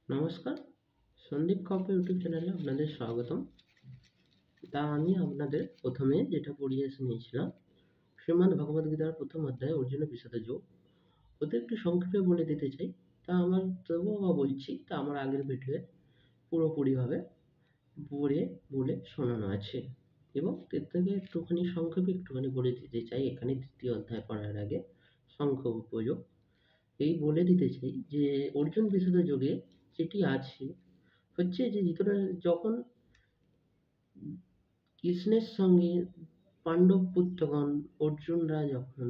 নমস্কার, সন্দীপ কাব্য ইউটিউব চ্যানেলে আপনাদের স্বাগতম। আমি আপনাদের প্রথমে যেটা পড়িয়ে শুনিয়েছিলাম, শ্রীমদ্ ভগবদ্গীতার প্রথম অধ্যায় অর্জুনের বিষাদ যোগ। ওতে একটু সংক্ষেপে বলে দিতে চাই। তবুও বলছি, আমার আগের ভিডিওয়ে পুরোপুরিভাবে পড়ে বলে শোনানো আছে, এবং এর থেকে একটুখানি সংক্ষেপে একটুখানি বলে দিতে চাই এখানে দ্বিতীয় অধ্যায় পড়ার আগে সংক্ষেপ উপযোগ। এই বলে দিতে চাই যে অর্জুন বিষাদ যোগে যেটি আছে হচ্ছে যে যখন কৃষ্ণের সঙ্গে পাণ্ডব পুত্রগণ অর্জুনরা যখন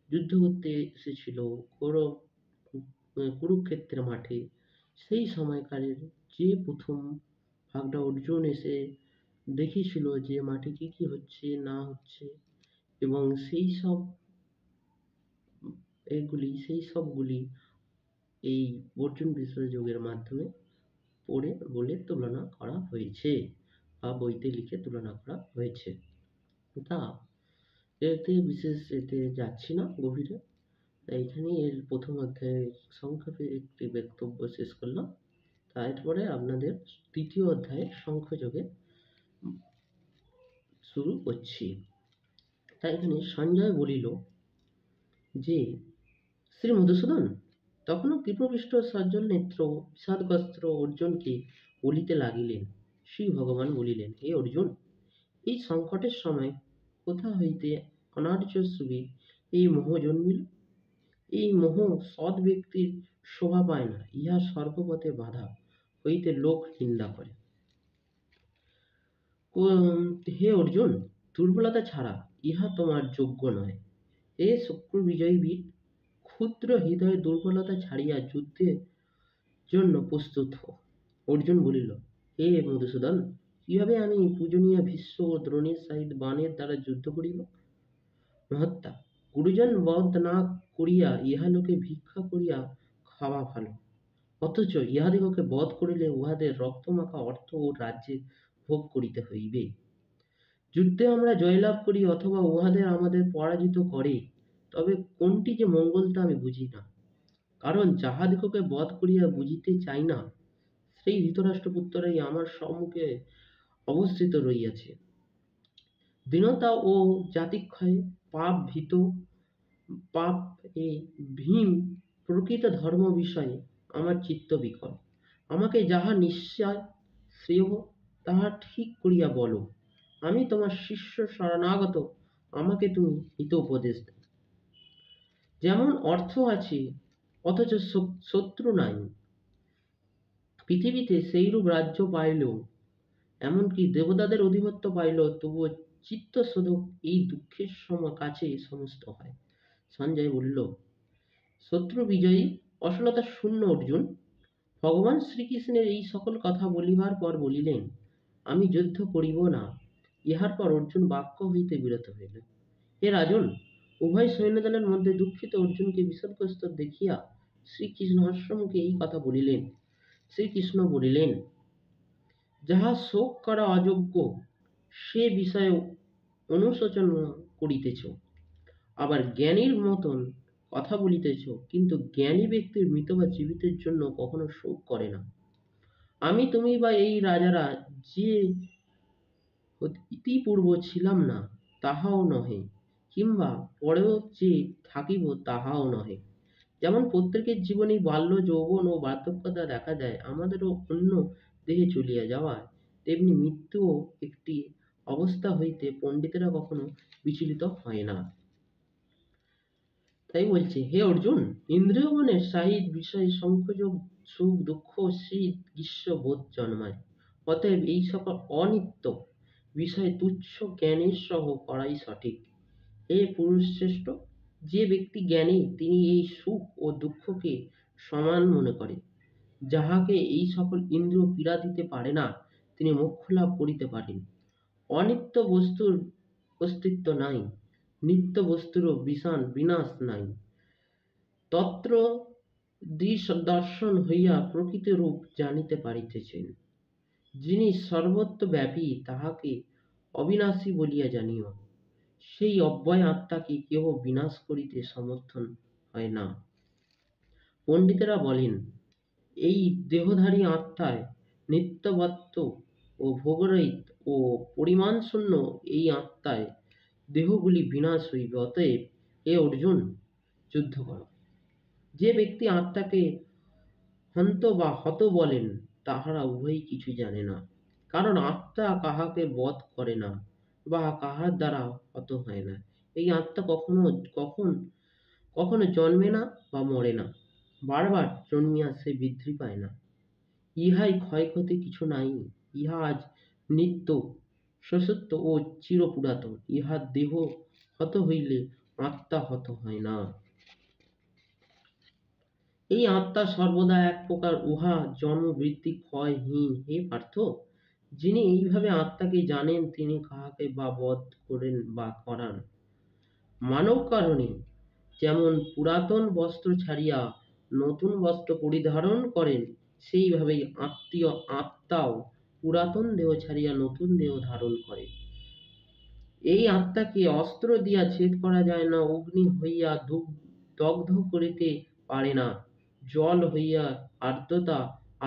যুদ্ধ করতে এসেছিল কুরুক্ষেত্রের মাঠে, সেই সময়কারের যে প্রথম ভাগটা অর্জুন এসে দেখেছিল যে মাঠে কি কি হচ্ছে না হচ্ছে, এবং সেই সবগুলি এই অর্জুন বিষাদ যোগের মাধ্যমে পড়ে বলে তুলনা করা হয়েছে বা বইতে লিখে তুলনা করা হয়েছে। তা এতে যাচ্ছি না গভীরে। এইখানেই এর প্রথম অধ্যায়ে সংক্ষেপে একটি বক্তব্য শেষ করলাম। তারপরে আপনাদের তৃতীয় অধ্যায়ে সংখ্যযোগে শুরু করছি। তাই এখানে সঞ্জয় বলিল যে, শ্রী মধুসূদন তখনও কৃপপৃষ্ট সজ্জল নেত্র বিষাদগ্রস্ত অর্জুনকে বলিতে লাগিলেন। শ্রী ভগবান বলিলেন, হে অর্জুন, এই সংকটের সময় কোথা হইতে অনার্য সুবি এই মোহ জন্মিল? এই মোহ সৎ ব্যক্তির শোভা পায় না, ইহা সর্বপথে বাধা হইতে লোক নিন্দা করে। হে অর্জুন, দুর্বলতা ছাড়া ইহা তোমার যোগ্য নয়। হে শত্রু বিজয়ী বীর, ক্ষুদ্র হৃদয়ে দুর্বলতা ছাড়িয়া যুদ্ধের জন্য প্রস্তুত হও। অর্জুন বলিল, হে মধুসূদন, কিভাবে আমি পূজনীয় ভীষ্ম ও দ্রোণের সহিত বাণের দ্বারা যুদ্ধ করিব? মহাত্মা, গুরুজন বধ না করিয়া ইহালোকে ভিক্ষা করিয়া খাওয়া ভালো, অথচ ইহাদিগকে বধ করিলে উহাদের রক্তমাখা অর্থ ও রাজ্যে ভোগ করিতে হইবে। যুদ্ধে আমরা জয়লাভ করি অথবা উহাদের আমাদের পরাজিত করে, তবে কোনটি যে মঙ্গল তা আমি বুঝি না। কারণ যাহাদিগকে বধ করিয়া বুঝিতে চাই না, সেই ধৃতরাষ্ট্রপুত্ররাই আমার সম্মুখে অবস্থিত রহিয়াছে। দীনতা ও জাতিক্ষয়ে পাপ এ ভীম প্রকৃত ধর্ম বিষয়ে আমার চিত্ত বিকল। আমাকে যাহা নিশ্চয় শ্রেয় তাহা ঠিক করিয়া বলো। আমি তোমার শিষ্য শরণাগত, আমাকে তুমি হিত উপদেশ দাও। যেমন অর্থ আছে অথচ শত্রু নাই, পৃথিবীতে সেইরূপ রাজ্য পাইলেও, এমনকি দেবতাদের অধিপত্য পাইলেও তবুও চিত্তশোধক এই দুঃখের কাছে সমস্ত হয়। সঞ্জয় বলিল, শত্রু বিজয়ী অসলতা শূন্য অর্জুন। ভগবান শ্রীকৃষ্ণের এই সকল কথা বলিবার পর বলিলেন, আমি যুদ্ধ করিব না। ইহার পর অর্জুন বাক্য হইতে বিরত হইল। হে রাজন, উভয় সৈন্যদলের মধ্যে দুঃখিত অর্জুনকে বিষাদগ্রস্ত দেখিয়া শ্রীকৃষ্ণ হাস্যমুখে এই কথা বলিলেন। শ্রীকৃষ্ণ বলিলেন, যাহা শোক করা অযোগ্য সে বিষয়ে অনুশোচনা করিতেছ, আবার জ্ঞানীর মতন কথা বলিতেছ, কিন্তু জ্ঞানী ব্যক্তির মৃত বা জীবিতের জন্য কখনো শোক করে না। আমি তুমি বা এই রাজারা যে ইতিপূর্ব ছিলাম না তাহাও নহে, কিংবা পরেও যে থাকিব তাহাও নহে। যেমন প্রত্যেকের জীবনেই বাল্য, যৌবন ও বার্ধক্যতা দেখা দেয়, আমাদেরও অন্য দেহে চলিয়া যাওয়ায়, তেমনি মৃত্যুও একটি অবস্থা হইতে পণ্ডিতেরা কখনো বিচলিত হয় না। তাই বলছে, হে অর্জুন, ইন্দ্রিয়গণের সহিত বিষয়ে সংযোগ সুখ দুঃখ শীত গ্রীষ্ম বোধ জন্মায়। অতএব এই সকল অনিত্য বিষয়ে তুচ্ছ জ্ঞানের সহ করাই সঠিক। হে পুরুষ শ্রেষ্ঠ, যে ব্যক্তি জ্ঞানী তিনি এই সুখ ও দুঃখকে সমান মনে করে। যাহাকে এই সকল ইন্দ্রিয় পীড়া দিতে পারে না, তিনি মোক্ষ লাভ করিতে পারেন। অনিত্য বস্তুর অস্তিত্ব নাই, নিত্য বস্তুরও বিনাশ নাই। তত্র দর্শন হইয়া প্রকৃত রূপ জানিতে পারিতেছেন। যিনি সর্বত্র ব্যাপী তাহাকে অবিনাশী বলিয়া জানিও। সেই অব্যয় আত্মাকে কেহ বিনাশ করিতে সমর্থন হয় না। পণ্ডিতেরা বলেন, এই দেহধারী আত্মায় নিত্যবত্ত ও ভোগরহিত ও পরিমাণশূন্য এই আত্মায় দেহগুলি বিনাশ হইবে। অতএব হে অর্জুন, যুদ্ধ কর। যে ব্যক্তি আত্মাকে হন্ত বা হত বলেন, তাহারা উভয়ই কিছু জানে না। কারণ আত্মা কাহাকে বধ করে না বা কাহার দ্বারা হত হয় না। এই আত্মা কখন কখনো জন্মে না বা মরে না, বারবার জন্মিয়া সে বৃদ্ধি পায় না। ইহাই ক্ষয়ক্ষতি কিছু নাই। ইহা আজ নিত্য, সশস্ত্র ও চিরপুরাতন। ইহার দেহ হত হইলে আত্মা হত হয় না। এই আত্মা সর্বদা এক প্রকার, উহা জন্ম বৃদ্ধি ক্ষয়হীন। হে পার্থ, যিনি এইভাবে আত্মাকে জানেন, তিনি কাহাকে বা বধ করেন বা করান। মানব কারণে যেমন পুরাতন বস্ত্র ছাড়িয়া নতুন বস্ত্র পরিধারণ করেন, সেইভাবেই আত্মাও পুরাতন দেহ ছাড়িয়া নতুন দেহ ধারণ করে। এই আত্মাকে অস্ত্র দিয়া ছেদ করা যায় না, অগ্নি হইয়া দগ্ধ করিতে পারে না, জল হইয়া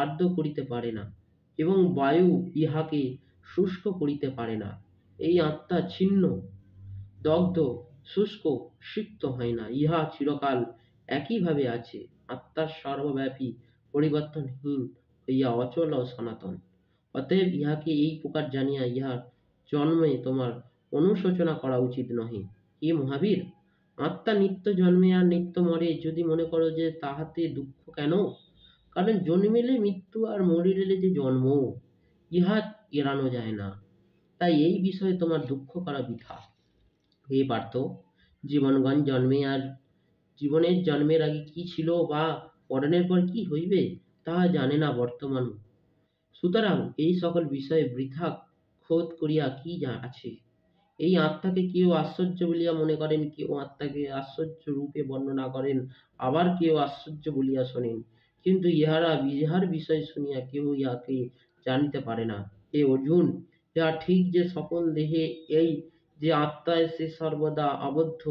আর্দ্র করিতে পারে না, এবং বায়ু ইহাকে শুষ্ক করিতে পারে না। এই আত্মা ছিন্ন, দগ্ধ, শুষ্ক, সিক্ত হয় না, ইহা চিরকাল একইভাবে আছে। আত্মা সর্বব্যাপী, পরিবর্তনহীন হইয়া অচল ও সনাতন। অতএব ইহাকে এই প্রকার জানিয়া ইহার জন্মে তোমার অনুশোচনা করা উচিত নহে। হে মহাবীর, আত্মা নিত্য জন্মে আর নিত্য মরে। যদি মনে করো যে তাহাতে দুঃখ কেন, কারণ জন্মিলে মৃত্যু আর মরিলে যে জন্ম, ইহা এড়ানো যায় না। তাই এই বিষয়ে তোমার দুঃখ করা বৃথা। হে পার্থ, জীবনের জন্মের আগে কি ছিল বা মরণের পর কি হইবে, তাহা জানে না বর্তমান। সুতরাং এই সকল বিষয়ে বৃথা খোদ করিয়া কি আছে। এই আত্মাকে কেউ আশ্চর্য বলিয়া মনে করেন, কেউ আত্মাকে আশ্চর্য রূপে বর্ণনা করেন, আবার কেউ আশ্চর্য বলিয়া শোনেন। কিন্তু ইহার বিষয় শুনিয়া কেহ ইহাকে জানিতে পারে না। হে অর্জুন, ইহা ঠিক যে সকল দেহে এই যে আত্মায় সে সর্বদা আবদ্ধ,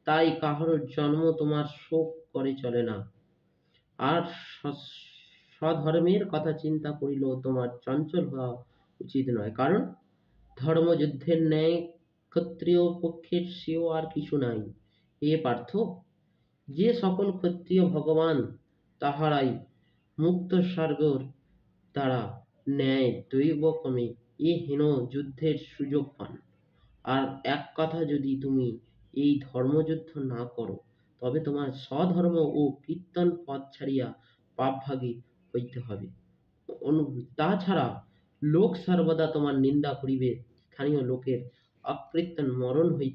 তাই কাহারও জন্ম তোমার শোক করে চলে না। আর স্বধর্মের কথা চিন্তা করিলেও তোমার চঞ্চল হওয়া উচিত নয়, কারণ ধর্মযুদ্ধের ন্যায় ক্ষত্রিয় পক্ষের সেও আর কিছু নাই। হে পার্থ, যে সকল ক্ষত্রিয় ভগবান, তাহারাই মুক্ত স্বর্গের দ্বারা ন্যায় দৈবক্রমে এ হীন যুদ্ধের সুযোগ পান। আর এক কথা, যদি তুমি এই ধর্মযুদ্ধ না করো, তবে তোমার স্বধর্ম ও কীর্তন পথ ছাড়িয়া পাপভাগী হইতে হবে। তাছাড়া লোক সর্বদা তোমার নিন্দা করিবে, স্থানীয় লোকের অকৃত্রিম মরণ হইতে